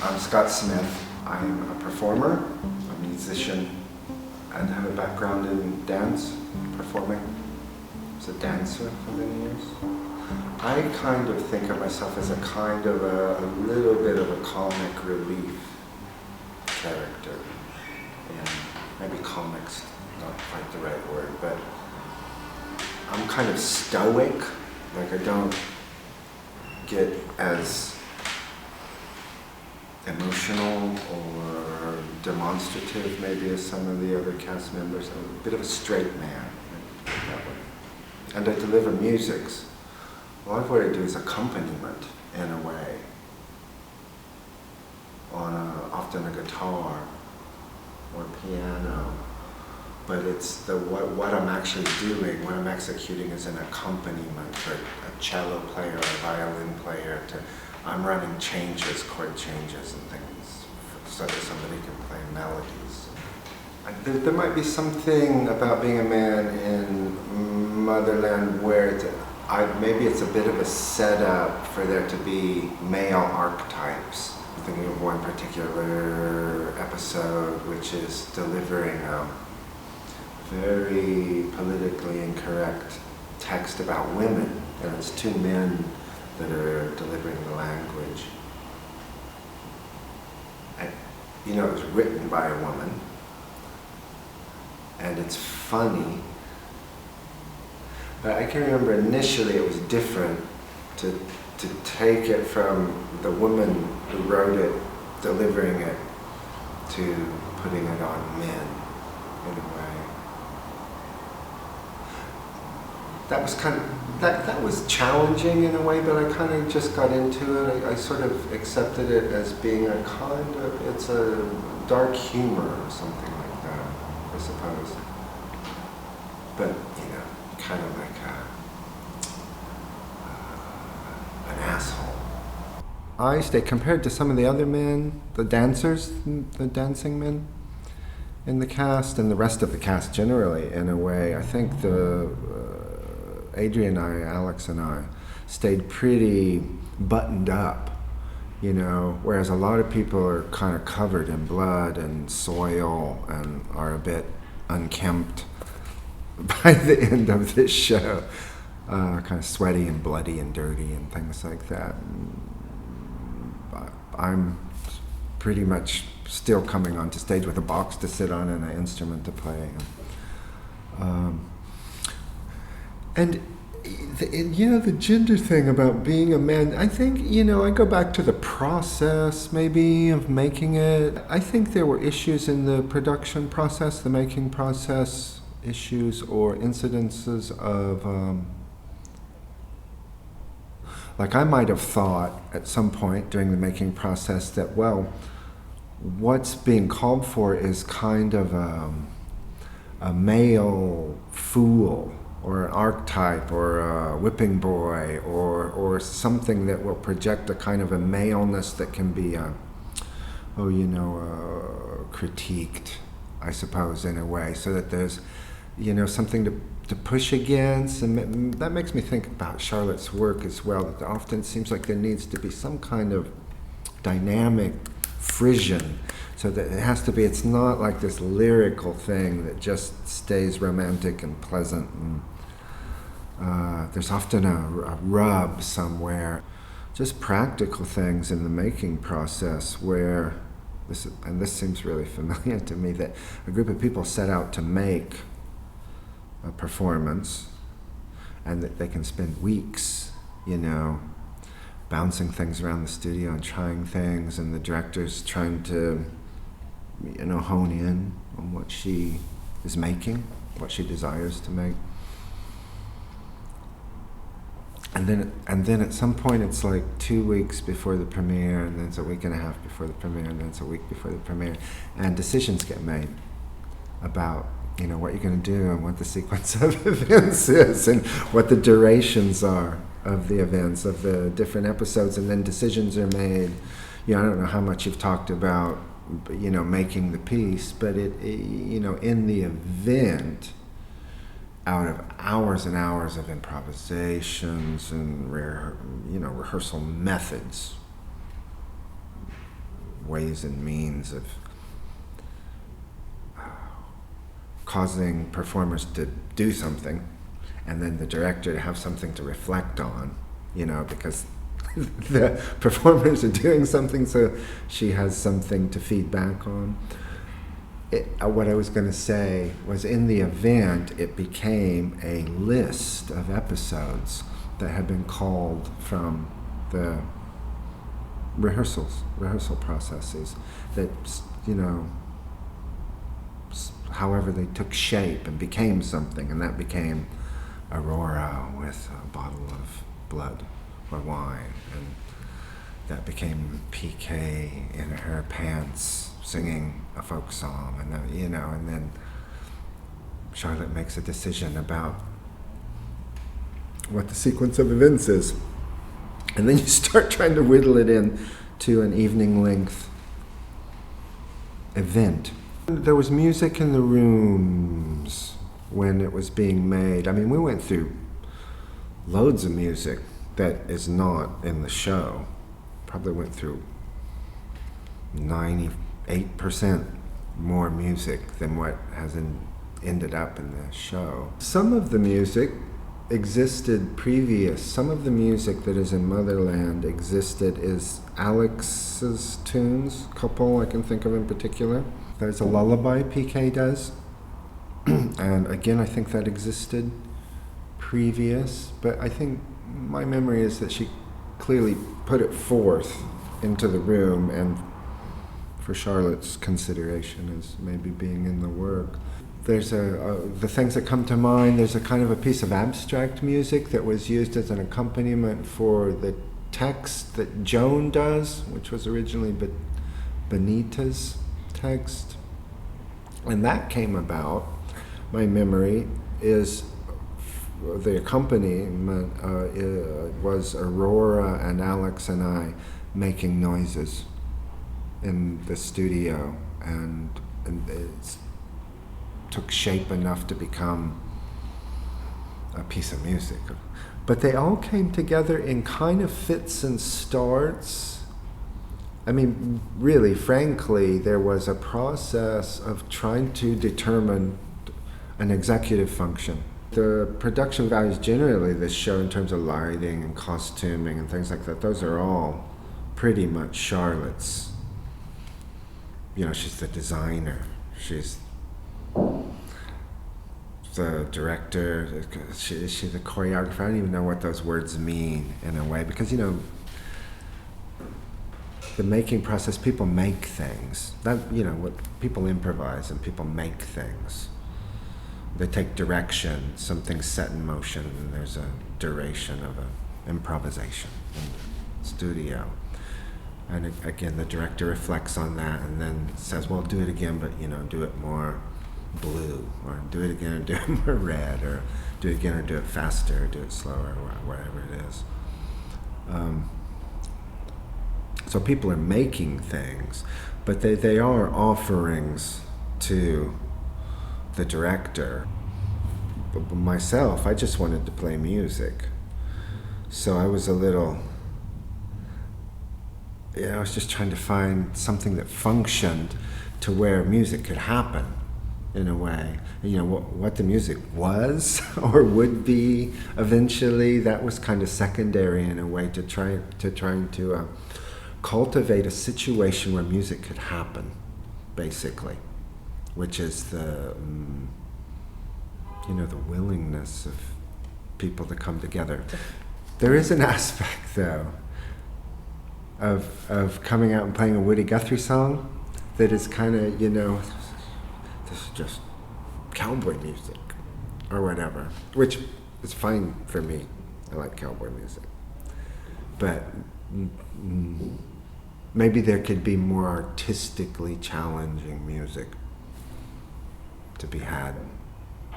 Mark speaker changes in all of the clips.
Speaker 1: I'm Scott Smith. I'm a performer, a musician, and have a background in dance, performing. I was a dancer for many years. I kind of think of myself as a kind of a little bit of a comic relief character. And maybe comic's not quite the right word, but I'm kind of stoic. Like I don't get as emotional or demonstrative maybe as some of the other cast members. I'm a bit of a straight man that way. And I deliver music. A lot of what I do is accompaniment in a way, on often a guitar or piano. But it's what I'm actually doing, what I'm executing is an accompaniment for a cello player or a violin player. I'm running changes, chord changes and things, so that somebody can play melodies. There might be something about being a man in Motherland where maybe it's a bit of a setup for there to be male archetypes. I'm thinking of one particular episode which is delivering a very politically incorrect text about women, and it's two men that are delivering the language. And, it was written by a woman, and it's funny, but I can remember initially it was different to take it from the woman who wrote it, delivering it, to putting it on men in a way. That was that was challenging in a way, but I kind of just got into it. I sort of accepted it as being it's a dark humor or something like that, I suppose. But, kind of like an asshole. I stay compared to some of the other men, the dancers, the dancing men in the cast, and the rest of the cast generally, in a way. I think Adrian and I, Alex and I, stayed pretty buttoned up, whereas a lot of people are kind of covered in blood and soil and are a bit unkempt by the end of this show, kind of sweaty and bloody and dirty and things like that. I'm pretty much still coming onto stage with a box to sit on and an instrument to play. And the gender thing about being a man, I think, I go back to the process maybe of making it. I think there were issues in the production process, the making process, issues or incidences of, like I might have thought at some point during the making process that, well, what's being called for is kind of a male fool, or an archetype, or a whipping boy, or something that will project a kind of a maleness that can be, critiqued, I suppose, in a way, so that there's, something to push against. And that makes me think about Charlotte's work as well, that often it seems like there needs to be some kind of dynamic frisson, so that it has to be, it's not like this lyrical thing that just stays romantic and pleasant. And there's often a rub somewhere. Just practical things in the making process where, this seems really familiar to me, that a group of people set out to make a performance, and that they can spend weeks, bouncing things around the studio and trying things, and the director's trying to, hone in on what she is making, what she desires to make. And then at some point it's like 2 weeks before the premiere, and then it's a week and a half before the premiere, and then it's a week before the premiere, and decisions get made about, what you're going to do and what the sequence of events is and what the durations are of the events, of the different episodes, and then decisions are made. I don't know how much you've talked about, making the piece, but in the event, out of hours and hours of improvisations and rehearsal methods, ways and means of causing performers to do something, and then the director to have something to reflect on, because the performers are doing something, so she has something to feed back on. What I was going to say was, in the event, it became a list of episodes that had been called from the rehearsal processes that, however they took shape and became something, and that became Aurora with a bottle of blood or wine, and that became PK in her pants singing a folk song, and and then Charlotte makes a decision about what the sequence of events is, and then you start trying to whittle it in to an evening length event. There was music in the rooms when it was being made. I mean, we went through loads of music that is not in the show. Probably went through 98% more music than what has ended up in the show. Some of the music existed previous. Some of the music that is in Motherland existed is Alex's tunes, a couple I can think of in particular. There's a lullaby PK does, and again I think that existed previous, but I think my memory is that she clearly put it forth into the room, and for Charlotte's consideration as maybe being in the work. There's the things that come to mind, there's a kind of a piece of abstract music that was used as an accompaniment for the text that Joan does, which was originally Benita's text. And that came about, my memory is, the accompaniment was Aurora and Alex and I making noises in the studio, and it took shape enough to become a piece of music. But they all came together in kind of fits and starts. I mean, really, frankly, there was a process of trying to determine an executive function. The production values generally this show in terms of lighting and costuming and things like that, those are all pretty much Charlotte's. She's the designer, she's the director, she's the choreographer. I don't even know what those words mean in a way, because the making process, people make things. That what people improvise, and people make things. They take direction, something's set in motion, and there's a duration of an improvisation in the studio. And again, the director reflects on that and then says, well, do it again, but do it more blue, or do it again and do it more red, or do it again or do it faster, or do it slower, or whatever it is. So people are making things, but they are offerings to the director. But myself, I just wanted to play music. So I was a little, I was just trying to find something that functioned to where music could happen in a way. What the music was or would be eventually, that was kind of secondary in a way to trying to cultivate a situation where music could happen, basically, which is the the willingness of people to come together. There is an aspect, though, of coming out and playing a Woody Guthrie song that is kind of, this is just cowboy music or whatever, which is fine for me. I like cowboy music. But maybe there could be more artistically challenging music to be had.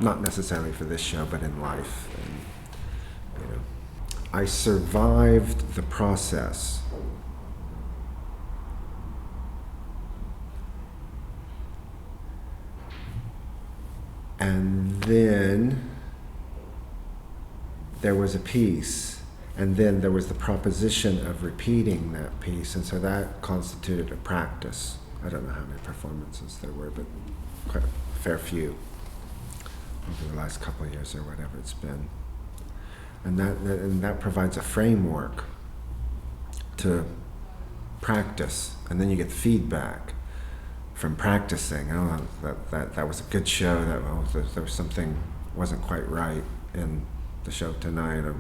Speaker 1: Not necessarily for this show, but in life. And, I survived the process. And then there was a piece, And then there was the proposition of repeating that piece, and so that constituted a practice. I don't know how many performances there were, but quite a fair few over the last couple of years or whatever it's been. And that provides a framework to practice, and then you get feedback from practicing. Oh, that was a good show. There was something wasn't quite right in the show tonight. Or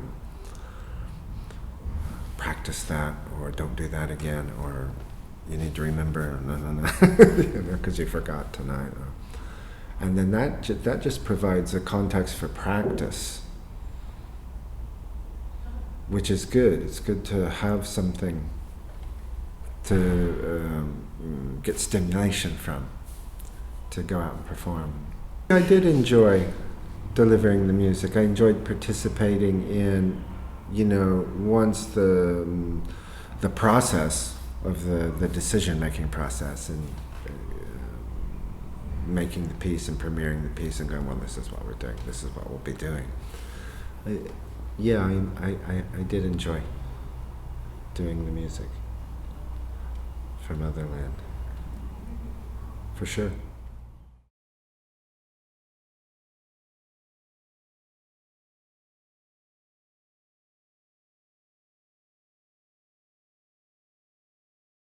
Speaker 1: practice that, or don't do that again, or you need to remember, because you forgot tonight. And then that just provides a context for practice, which is good. It's good to have something to get stimulation from, to go out and perform. I did enjoy delivering the music. I enjoyed participating in, once the process of the decision-making process, and making the piece and premiering the piece and going, well, this is what we're doing, this is what we'll be doing. I did enjoy doing the music for Motherland, for sure.